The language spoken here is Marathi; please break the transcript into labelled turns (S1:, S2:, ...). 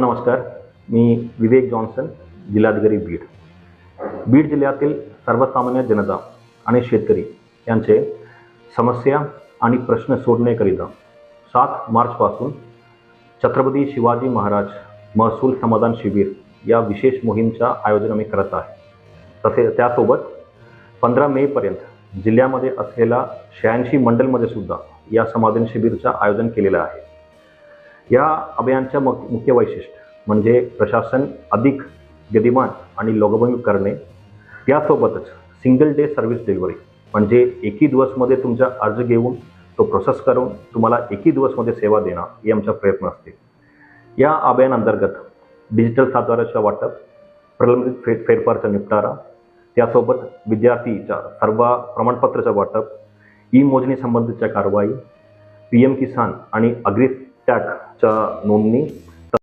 S1: नमस्कार. मी विवेक जॉन्सन, जिल्हाधिकारी बीड. बीड जिल्ह्यातील सर्वसामान्य जनता आणि शेतकरी यांचे समस्या आणि प्रश्न सोडण्याकरिता 7 मार्चपासून छत्रपती शिवाजी महाराज महसूल समाधान शिबिर या विशेष मोहीमचं आयोजन आम्ही करत आहे. तसे त्यासोबत 15 मेपर्यंत जिल्ह्यामध्ये असलेल्या 86 मंडलमध्ये सुद्धा या समाधान शिबिरचं आयोजन केलेलं आहे. या अभियानचं मुख्य वैशिष्ट्य म्हणजे प्रशासन अधिक गतिमान आणि लोकभिमुख करणे. त्यासोबतच सिंगल डे सर्व्हिस डिलिव्हरी म्हणजे एकी दिवसमध्ये तुमचा अर्ज घेऊन तो प्रोसेस करून तुम्हाला एकी दिवसमध्ये सेवा देणं हे आमचा प्रयत्न असते. या अभियानांतर्गत डिजिटल सातबाराचं वाटप, प्रलंबित फेरफारचा निपटारा, त्यासोबत विद्यार्थीच्या सर्व प्रमाणपत्राचं वाटप, ई मोजणी संबंधीच्या कारवाई, PM किसान आणि अग्रिटॅगच्या नोंदणी,